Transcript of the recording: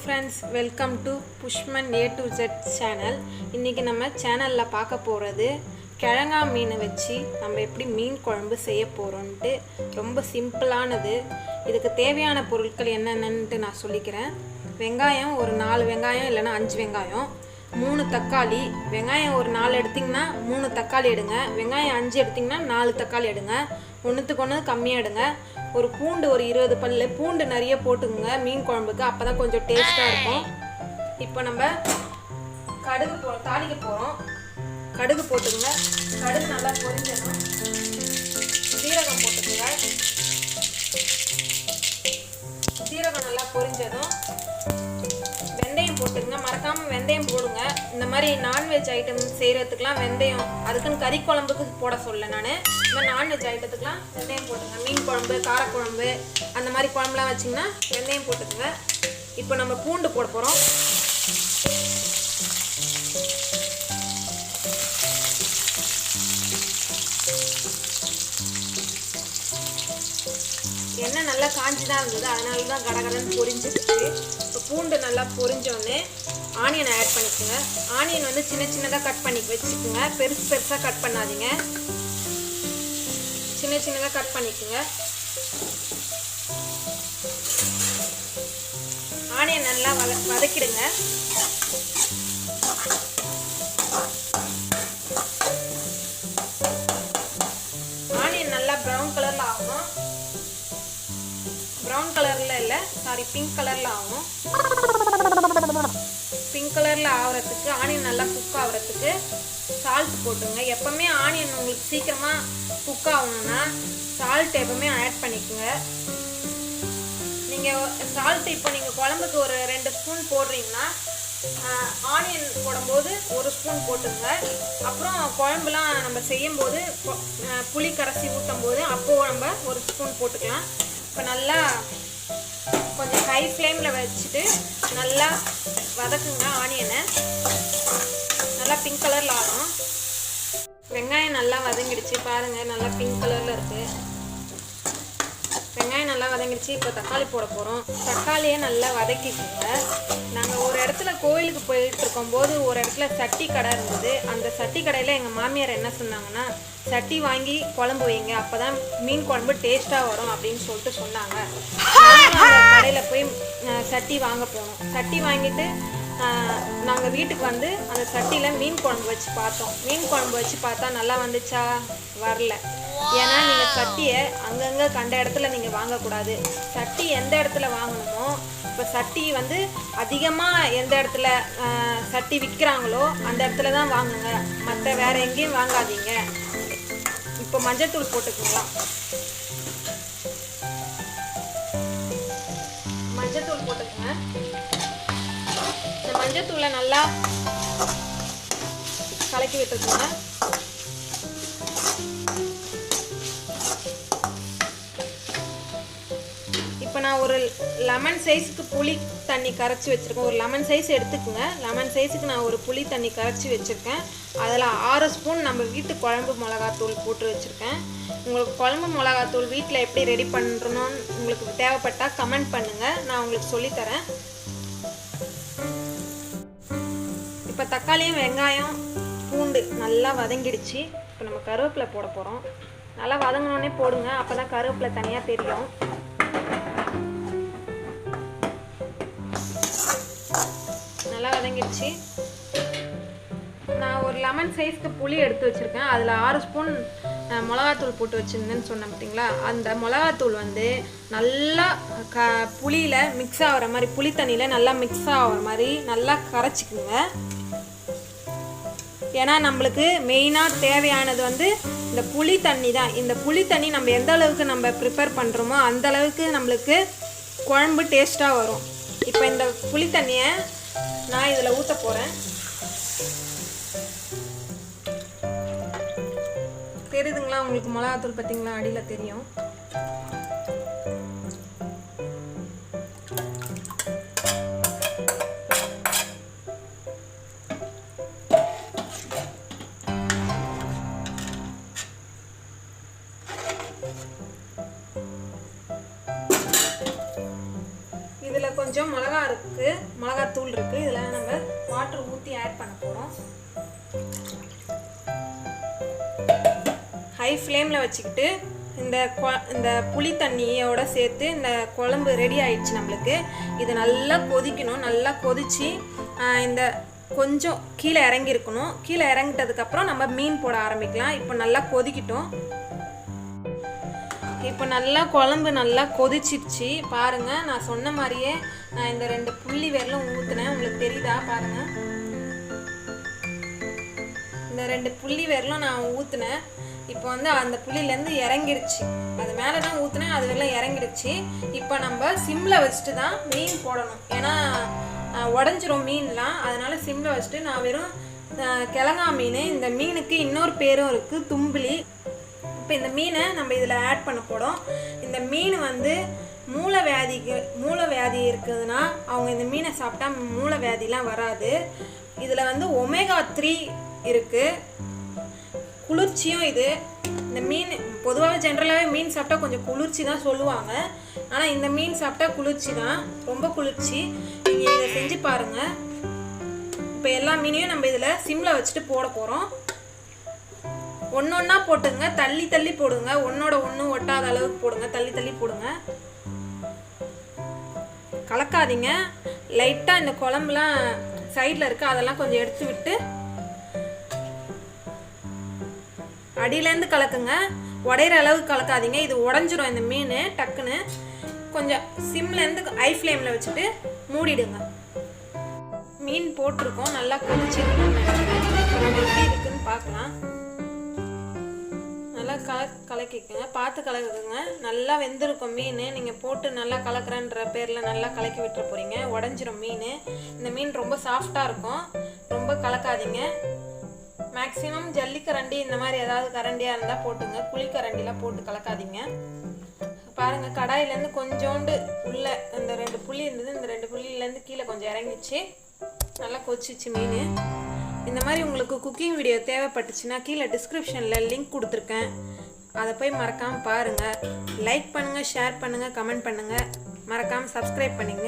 friends, welcome to Pushman A to Z channel. இன்னைக்கு நம்ம சேனல்ல பார்க்க போறது கிழங்கா மீன் வச்சு நம்ம எப்படி மீன் குழம்பு செய்ய போறோம்னு ரொம்ப சிம்பிளானது. இதுக்கு தேவையான பொருட்கள் என்னென்னன்னு நான் சொல்லிக்கிறேன். வெங்காயம் ஒரு 4 வெங்காயம் இல்லனா 5 வெங்காயம், 3 தக்காளி. வெங்காயம் ஒரு 4 எடுத்தீங்கன்னா 3 தக்காளி எடுங்க. வெங்காயம் 5 எடுத்தீங்கன்னா 4 தக்காளி எடுங்க. ஒண்ணுத்துக்கு ஒண்ணு கம்மியா எடுங்க. ஒரு பூண்டு ஒரு 20 பல்லு பூண்டு நிறைய போட்டுங்க மீன் குழம்புக்கு, அப்பதான் கொஞ்சம் டேஸ்டா இருக்கும். இப்போ நம்ம கடுகு தாளிக்க போறோம். கடுகு போட்டுங்க. கடுகு நல்லா பொரிஞ்சணும். சீரகம் போட்டுங்க. சீரகம் நல்லா பொரிஞ்சதும் வெந்தயம் போட்டுங்க. மறக்காம வெந்தயம் போடுங்க. இந்த மாதிரி நான்வெஜ் ஐட்டம் செய்யறதுக்குலாம் வெந்தயம், அதுக்குன்னு கறி குழம்புக்கு போட சொல்ல நான். இந்த மாதிரி நான்வெஜ் ஐட்டத்துக்குலாம் வெந்தயம் போட்டுங்க. மீன் குழம்பு, காரக்குழம்பு, அந்த மாதிரி குழம்புலாம் வச்சிங்கன்னா வெந்தயம் போட்டுக்குங்க. இப்போ நம்ம பூண்டு போட போகிறோம். எண்ணெய் நல்லா காஞ்சி தான் இருந்தது, அதனால தான் கடகடன்னு பொரிஞ்சிருச்சு. இப்போ பூண்டு நல்லா பொரிஞ்சோடனே ஆனியனை ஆட் பண்ணிக்கோங்க. ஆனியன் வந்து சின்ன சின்னதாக கட் பண்ணி வச்சுக்கோங்க. பெருசு பெருசாக கட் பண்ணாதீங்க, சின்ன சின்னதாக கட் பண்ணிக்கோங்க. ஆனியன் நல்லா வதக்கிடுங்க. ஆனியன் நல்லா ப்ரௌன் கலரில் ஆகும். ப்ரௌன் கலரில் இல்லை, சாரி, பிங்க் கலரில் ஆகும். பிங்க் கலரில் ஆகிறதுக்கு, ஆனியன் நல்லா குக் ஆகிறதுக்கு சால்ட் போட்டுங்க. எப்பவுமே ஆனியன் உங்களுக்கு சீக்கிரமாக குக் ஆகணும்னா சால்ட் எப்பவுமே ஆட் பண்ணிக்கோங்க. நீங்கள் சால்ட் இப்போ நீங்கள் குழம்புக்கு ஒரு 2 ஸ்பூன் போடுறீங்கன்னா ஆனியன் போடும்போது 1 ஸ்பூன் போட்டுங்க. அப்புறம் குழம்புலாம் நம்ம செய்யும்போது புளி கரைச்சி ஊற்றும் போது அப்போது நம்ம 1 ஸ்பூன் போட்டுக்கலாம். இப்போ நல்லா கொஞ்சம் ஹை ஃப்ளேமில் வச்சுட்டு நல்லா வதக்குங்க. ஆனியனை நல்லா பிங்க் கலரில் ஆகும். வெங்காயம் நல்லா வதங்கிடுச்சு பாருங்கள், நல்லா பிங்க் கலரில் இருக்குது. வெங்காயம் நல்லா வதங்கிடுச்சு. இப்போ தக்காளி போட போகிறோம். தக்காளியை நல்லா வதக்கிக்குங்க. நாங்கள் ஒரு இடத்துல கோயிலுக்கு போயிட்டு இருக்கும்போது ஒரு இடத்துல சட்டி கடை இருந்தது. அந்த சட்டி கடையில் எங்கள் மாமியார் என்ன சொன்னாங்கன்னா, சட்டி வாங்கி குழம்பு வைங்க, அப்போ தான் மீன் குழம்பு டேஸ்ட்டாக வரும் அப்படின்னு சொல்லிட்டு சொன்னாங்க. நாங்கள் அந்த கடையில் போய் சட்டி வாங்க போனோம். சட்டி வாங்கிட்டு நாங்கள் வீட்டுக்கு வந்து அந்த சட்டியில் மீன் குழம்பு வச்சு பார்த்தோம். மீன் குழம்பு வச்சு பார்த்தா நல்லா வந்துச்சா? வரல. ஏன்னா நீங்கள் சட்டியை அங்கங்கே கண்ட இடத்துல நீங்கள் வாங்கக்கூடாது. சட்டி எந்த இடத்துல வாங்கணுமோ, இப்போ சட்டி வந்து அதிகமாக எந்த இடத்துல சட்டி விற்கிறாங்களோ அந்த இடத்துல தான் வாங்குங்க, மற்ற வேறு எங்கேயும் வாங்காதீங்க. இப்போ மஞ்சத்தூள் போட்டுக்கலாம். மஞ்சத்தூள் போட்டுக்கோங்க. இந்த மஞ்சத்தூளை நல்லா கலக்கி விட்டுக்குங்க. இப்போ நான் ஒரு லெமன் சைஸுக்கு புளி தண்ணி கரைச்சி வச்சுருக்கேன். ஒரு லெமன் சைஸ் எடுத்துக்கோங்க. லெமன் சைஸுக்கு நான் ஒரு புளி தண்ணி கரைச்சி வச்சுருக்கேன். அதில் 6 ஸ்பூன் நம்ம வீட்டு குழம்பு மிளகாத்தூள் போட்டு வச்சுருக்கேன். உங்களுக்கு குழம்பு மிளகாத்தூள் வீட்டில் எப்படி ரெடி பண்ணுறணும்னு உங்களுக்கு தேவைப்பட்டால் கமெண்ட் பண்ணுங்கள், நான் உங்களுக்கு சொல்லித்தரேன். இப்போ தக்காளியும் வெங்காயம் பூண்டு நல்லா வதங்கிடுச்சு. இப்போ நம்ம கருவேப்பிலை போட போகிறோம். நல்லா வதங்கினோடனே போடுங்க, அப்போ தான் கருவேப்பிலை தனியாக தெரியும். நல்லா வதங்கிடுச்சு. நான் ஒரு லெமன் சைஸ்க்கு புளி எடுத்து வச்சுருக்கேன். அதில் 6 ஸ்பூன் மிளகாத்தூள் போட்டு வச்சுருந்தேன்னு சொன்னேன் பார்த்தீங்களா? அந்த மிளகாத்தூள் வந்து நல்லா புளியில் மிக்ஸ் ஆகிற மாதிரி, புளி தண்ணியில் நல்லா மிக்ஸ் ஆகிற மாதிரி நல்லா கரைச்சிக்குங்க. ஏன்னா நம்மளுக்கு மெயினாக தேவையானது வந்து இந்த புளி தண்ணி தான். இந்த புளி தண்ணி நம்ம எந்த அளவுக்கு நம்ம ப்ரிப்பேர் பண்ணுறோமோ அந்த அளவுக்கு நம்மளுக்கு குழம்பு டேஸ்ட்டாக வரும். இப்போ இந்த புளி தண்ணியை நான் இதில் ஊற்ற போகிறேன். தெரியுதுங்களா உங்களுக்கு? மிளகாத்தூள் பார்த்தீங்களா? அடியில் தெரியும். இதில் கொஞ்சம் மிளகாத்தூள் இருக்குது. இதில் நம்ம வாட்டர் ஊற்றி ஆட் பண்ண போகிறோம். ஹை ஃப்ளேமில் வச்சுக்கிட்டு இந்த புளி தண்ணியோட சேர்த்து இந்த குழம்பு ரெடி ஆயிடுச்சு நம்மளுக்கு. இது நல்லா கொதிக்கணும். நல்லா கொதித்து இந்த கொஞ்சம் கீழே இறங்கியிருக்கணும். கீழே இறங்கிட்டதுக்கப்புறம் நம்ம மீன் போட ஆரம்பிக்கலாம். இப்போ நல்லா கொதிக்கிட்டோம். இப்போ நல்லா குழம்பு நல்லா கொதிச்சிருச்சு பாருங்கள். நான் சொன்ன மாதிரியே நான் இந்த 2 புள்ளி விரலும் ஊற்றுனேன். உங்களுக்கு தெரியுதா பாருங்கள். இந்த 2 புள்ளி விரலும் நான் ஊற்றுனேன். இப்போ வந்து அந்த புள்ளிலேருந்து இறங்கிடுச்சு. அது மேலே தான் ஊற்றுனேன், அது வெள்ளம் இறங்கிடுச்சு. இப்போ நம்ம சிம்மில் வச்சுட்டு தான் மீன் போடணும். ஏன்னா உடஞ்சிரும் மீன்லாம். அதனால் சிம்மில் வச்சுட்டு நான் வெறும் கிழங்கா மீன். இந்த மீனுக்கு இன்னொரு பேரும் இருக்குது, தும்பிலி. இப்போ இந்த மீனை நம்ம இதில் ஆட் பண்ண போகிறோம். இந்த மீன் வந்து மூளை வியாதி இருக்குதுன்னா அவங்க இந்த மீனை சாப்பிட்டா மூளை வியாதிலாம் வராது. இதில் வந்து ஒமேகா 3 இருக்குது. குளிர்ச்சியும் இது. இந்த மீன் பொதுவாகவே ஜென்ரலாகவே மீன் சாப்பிட்டா கொஞ்சம் குளிர்ச்சி தான் சொல்லுவாங்க. ஆனால் இந்த மீன் சாப்பிட்டா குளிர்ச்சி தான், ரொம்ப குளிர்ச்சி. நீங்கள் இதை செஞ்சு பாருங்கள். இப்போ எல்லா மீனையும் நம்ம இதில் சிம்மில் வச்சுட்டு போட போகிறோம். ஒன்றா போட்டுங்க, தள்ளி தள்ளி போடுங்க. ஒன்றோட ஒன்று ஒட்டாத அளவுக்கு போடுங்க, தள்ளி தள்ளி போடுங்க. கலக்காதீங்க. லைட்டாக இந்த குழம்புலாம் சைடில் இருக்குது, அதெல்லாம் கொஞ்சம் எடுத்து விட்டு அடியிலேருந்து கலக்குங்க. உடையிற அளவுக்கு கலக்காதீங்க, இது உடஞ்சிரும் இந்த மீன் டக்குன்னு. கொஞ்சம் சிம்லேருந்து ஹை ஃப்ளேமில் வச்சுட்டு மூடிடுங்க. மீன் போட்டிருக்கோம், நல்லா கொதிச்சிருக்கணும்னு நினைக்கிறேன். எப்படி இருக்குன்னு பார்க்கலாம். நல்லா கலக்கிக்குங்க, பார்த்து கலக்குங்க. நல்லா வெந்திருக்கும் மீன். நீங்கள் போட்டு நல்லா கலக்குறன்ற பேரில் நல்லா கலக்கி விட்டுற போகிறீங்க, உடஞ்சிரும் மீன். இந்த மீன் ரொம்ப சாஃப்டாக இருக்கும், ரொம்ப கலக்காதீங்க. மேக்ஸிமம் ஜல்லிக்கரண்டி இந்த மாதிரி ஏதாவது கரண்டியாக இருந்தால் போட்டுங்க, குழிக்கரண்டிலாம் போட்டு கலக்காதீங்க. பாருங்கள், கடாயிலேருந்து கொஞ்சோண்டு உள்ள இந்த 2 புள்ளி இருந்தது, இந்த 2 புள்ளியிலேருந்து கீழே கொஞ்சம் இறங்கிச்சு. நல்லா கொதிச்சிச்சு மீன். இந்த மாதிரி உங்களுக்கு குக்கிங் வீடியோ தேவைப்பட்டுச்சுன்னா கீழே டிஸ்கிரிப்ஷனில் லிங்க் கொடுத்துருக்கேன், அதை போய் மறக்காமல் பாருங்கள். லைக் பண்ணுங்கள், ஷேர் பண்ணுங்கள், கமெண்ட் பண்ணுங்கள், மறக்காமல் சப்ஸ்கிரைப் பண்ணுங்கள்.